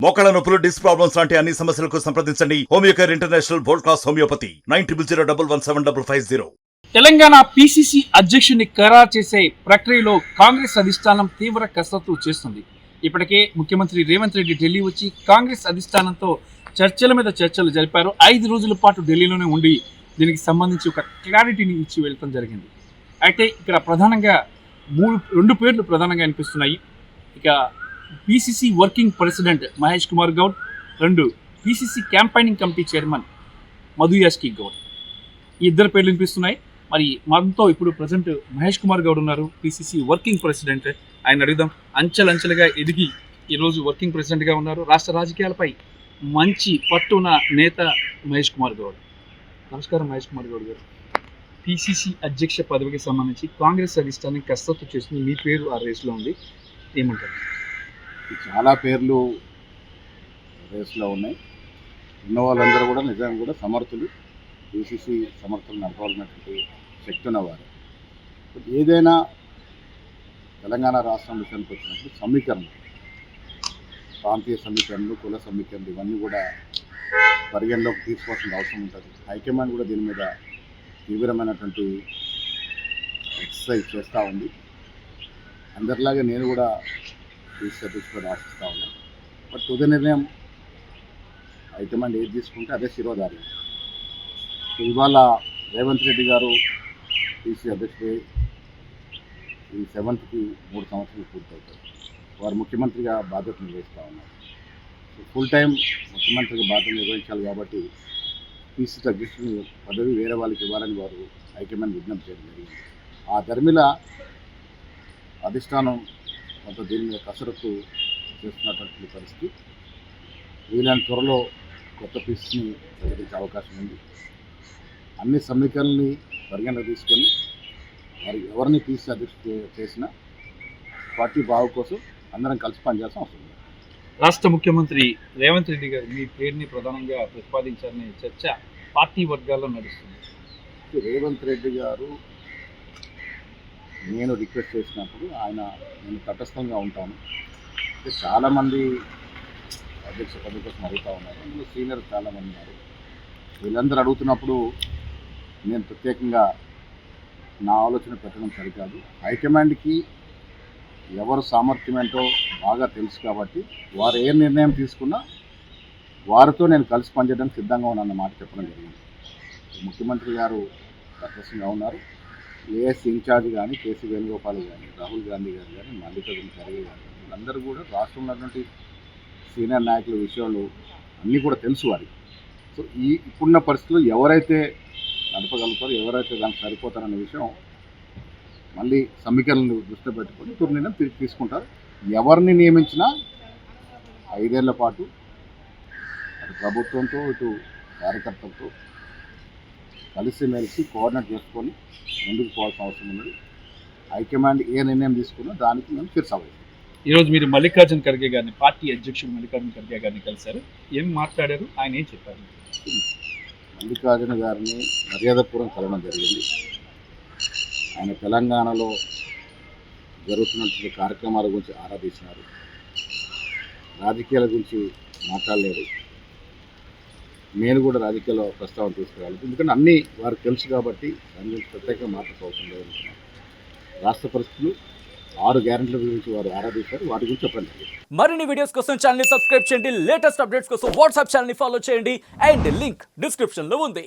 మోకాళ్ళ నొప్పులు, disc problems లాంటి అన్ని సమస్యలకు సంప్రదించండి Homeocare international world class homeopathy 9001175550. Telangana PCC అధ్యక్షుడిని ఖరారు చేసే ప్రక్రియలో కాంగ్రెస్ అధిష్టానం తీవ్ర కసరత్తు చేస్తుంది. ఇప్పటికే ముఖ్యమంత్రి రేవంత్ రెడ్డి ఢిల్లీ వచ్చి కాంగ్రెస్ అధిష్టానంతో చర్చల మీద చర్చలు జరిపారు. 5 రోజుల పాటు ఢిల్లీలోనే ఉండి దీనికి సంబంధించి ఒక క్లారిటీని ఇచ్చి వెళ్ళటం జరిగింది. అయితే ఇక్కడ ప్రధానంగా రెండు పేర్లు ప్రధానంగా అనిపిస్తున్నాయి. ఇక PCC working president Mahesh Kumar Goud, 2 PCC campaigning committee chairman Madhu Yaskhi Goud, ఈ ఇద్దరు పేర్లు వినిపిస్తున్నాయి. మరి మనతో ఇప్పుడు ప్రజెంట్ మహేష్ కుమార్ గౌడ్ ఉన్నారు, పిసిసి వర్కింగ్ ప్రెసిడెంట్. ఆయన అడుగుదాం. అంచెలంచెలుగా ఎదిగి ఈరోజు వర్కింగ్ ప్రెసిడెంట్గా ఉన్నారు. రాష్ట్ర రాజకీయాలపై మంచి పట్టున నేత మహేష్ కుమార్ గౌడ్. నమస్కారం మహేష్ కుమార్ గౌడ్ గారు. పిసిసి అధ్యక్ష పదవికి సంబంధించి కాంగ్రెస్ అధిష్టానం కసరత్తు చేస్తుంది, మీ పేరు ఆ రేస్లో ఉంది, ఏమంటారు? చాలా పేర్లు రేస్లో ఉన్నాయి. ఉన్న వాళ్ళందరూ కూడా నిజంగా కూడా సమర్థులు, పిసిసి సమర్థులు నడపాల్సినటువంటి శక్తి ఉన్నవారు. ఏదైనా తెలంగాణ రాష్ట్రం విషయానికి వచ్చినప్పుడు సమీకరణలు, ప్రాంతీయ సమీకరణలు, కుల సమీకరణలు ఇవన్నీ కూడా పరిగణలోకి తీసుకోవాల్సిన అవసరం ఉంటుంది. హైకమాండ్ కూడా దీని మీద తీవ్రమైనటువంటి ఎక్సర్సైజ్ చేస్తూ ఉంది. అందరిలాగే నేను కూడా పిసిసి అధ్యక్షుడు ఆశిస్తూ ఉన్నాను. బట్ తుది నిర్ణయం హైకమాండ్ ఏది తీసుకుంటే అదే శిరోధార్యం. ఇవాళ రేవంత్ రెడ్డి గారు పిసిసి అధ్యక్షుడు ఈ 7th 3 సంవత్సరాలు పూర్తవుతారు. వారు ముఖ్యమంత్రిగా బాధ్యత నిర్వహిస్తూ ఉన్నారు. ఫుల్ టైం ముఖ్యమంత్రిగా బాధ్యత నిర్వహించాలి కాబట్టి పిసిసి అధ్యక్షుని పదవి వేరే వాళ్ళకి ఇవ్వాలని వారు హైకమాండ్ విజ్ఞప్తి చేయడం జరిగింది. ఆ ధర్మిల అధిష్టానం కొంత దీని మీద కసరత్తు చేస్తున్నటువంటి పరిస్థితి. వీలైన త్వరలో కొత్త పిసిసిని ప్రకటించే అవకాశం ఉంది. అన్ని సమీకరణల్ని పరిగణన తీసుకొని మరి ఎవరిని పిసిసి అధ్యక్షుడు చేసినా పార్టీ బాగు కోసం అందరం కలిసి పనిచేయాల్సిన అవసరం ఉంది. రాష్ట్ర ముఖ్యమంత్రి రేవంత్ రెడ్డి గారు మీ పేరుని ప్రధానంగా ప్రతిపాదించారనే చర్చ పార్టీ వర్గాల్లో నడుస్తుంది. రేవంత్ రెడ్డి గారు నేను రిక్వెస్ట్ చేసినప్పుడు నేను తటస్థంగా ఉంటాను. చాలామంది అధ్యక్ష పదవి కోసం అడుగుతూ ఉన్నారు. అందులో సీనియర్ చాలామంది ఉన్నారు. వీళ్ళందరూ అడుగుతున్నప్పుడు నేను ప్రత్యేకంగా నా ఆలోచన పెట్టడం సరికాదు. హైకమాండ్కి ఎవరు సామర్థ్యం ఏంటో బాగా తెలుసు కాబట్టి వారు ఏ నిర్ణయం తీసుకున్నా వారితో నేను కలిసి పనిచేయడానికి సిద్ధంగా ఉన్నానన్న మాట చెప్పడం జరిగింది. ముఖ్యమంత్రి గారు తటస్థంగా ఉన్నారు. ఏఎస్ ఇన్ఛార్జ్ కానీ, కేసీ వేణుగోపాల్ కానీ, రాహుల్ గాంధీ గారు కానీ, మల్లికార్జున ఖర్గే గారు, వీళ్ళందరూ కూడా రాష్ట్రంలో ఉన్నటువంటి సీనియర్ నాయకుల విషయాలు అన్నీ కూడా తెలుసు వారికి. సో ఇప్పుడున్న పరిస్థితుల్లో ఎవరైతే నడపగలుగుతారో, ఎవరైతే దానికి సరిపోతారనే విషయం మళ్ళీ సమీకరణలు దృష్టిలో పెట్టుకొని నిర్ణయం తీసుకుంటారు. ఎవరిని నియమించినా 5 ఏళ్ల పాటు అటు ప్రభుత్వంతో ఇటు కార్యకర్తలతో కలిసిమెలిసి కోఆర్డినేట్ చేసుకొని ముందుకు పోవాల్సిన అవసరం ఉన్నది. హైకమాండ్ ఏ నిర్ణయం తీసుకున్నా దానికి మేము ఫిర్సవ్వాలి. ఈరోజు మీరు మల్లికార్జున ఖర్గే గారిని, పార్టీ అధ్యక్షుడు మల్లికార్జున ఖర్గే గారిని కలిశారు, ఏం మాట్లాడారు, ఆయన ఏం చెప్పారు? మల్లికార్జున గారిని మర్యాదపూర్వకంగా కలవడం జరిగింది. ఆయన తెలంగాణలో జరుగుతున్నటువంటి కార్యక్రమాల గురించి ఆరాధించినారు. రాజకీయాల గురించి మాట్లాడలేదు. నేను కూడా రాజకీయాల్లో ప్రస్తావన తీసుకురాలేదు, ఎందుకంటే అన్నీ వారికి తెలుసు కాబట్టి దాని గురించి ప్రత్యేకంగా మాట్లాడుకోవాల్సిన లేదనుకున్నాను. రాష్ట్ర పరిస్థితులు 6 గ్యారెంటీల గురించి వారు ఆరాధించారు, వాటి గురించి చెప్పండి. మరిన్ని వీడియోస్ కోసం ఛానల్ ని సబ్స్క్రైబ్ చేయండి, లేటెస్ట్ అప్డేట్స్ కోసం వాట్సాప్ ఛానల్ ని ఫాలో చేయండి, అండ్ లింక్ డిస్క్రిప్షన్ లో ఉంది.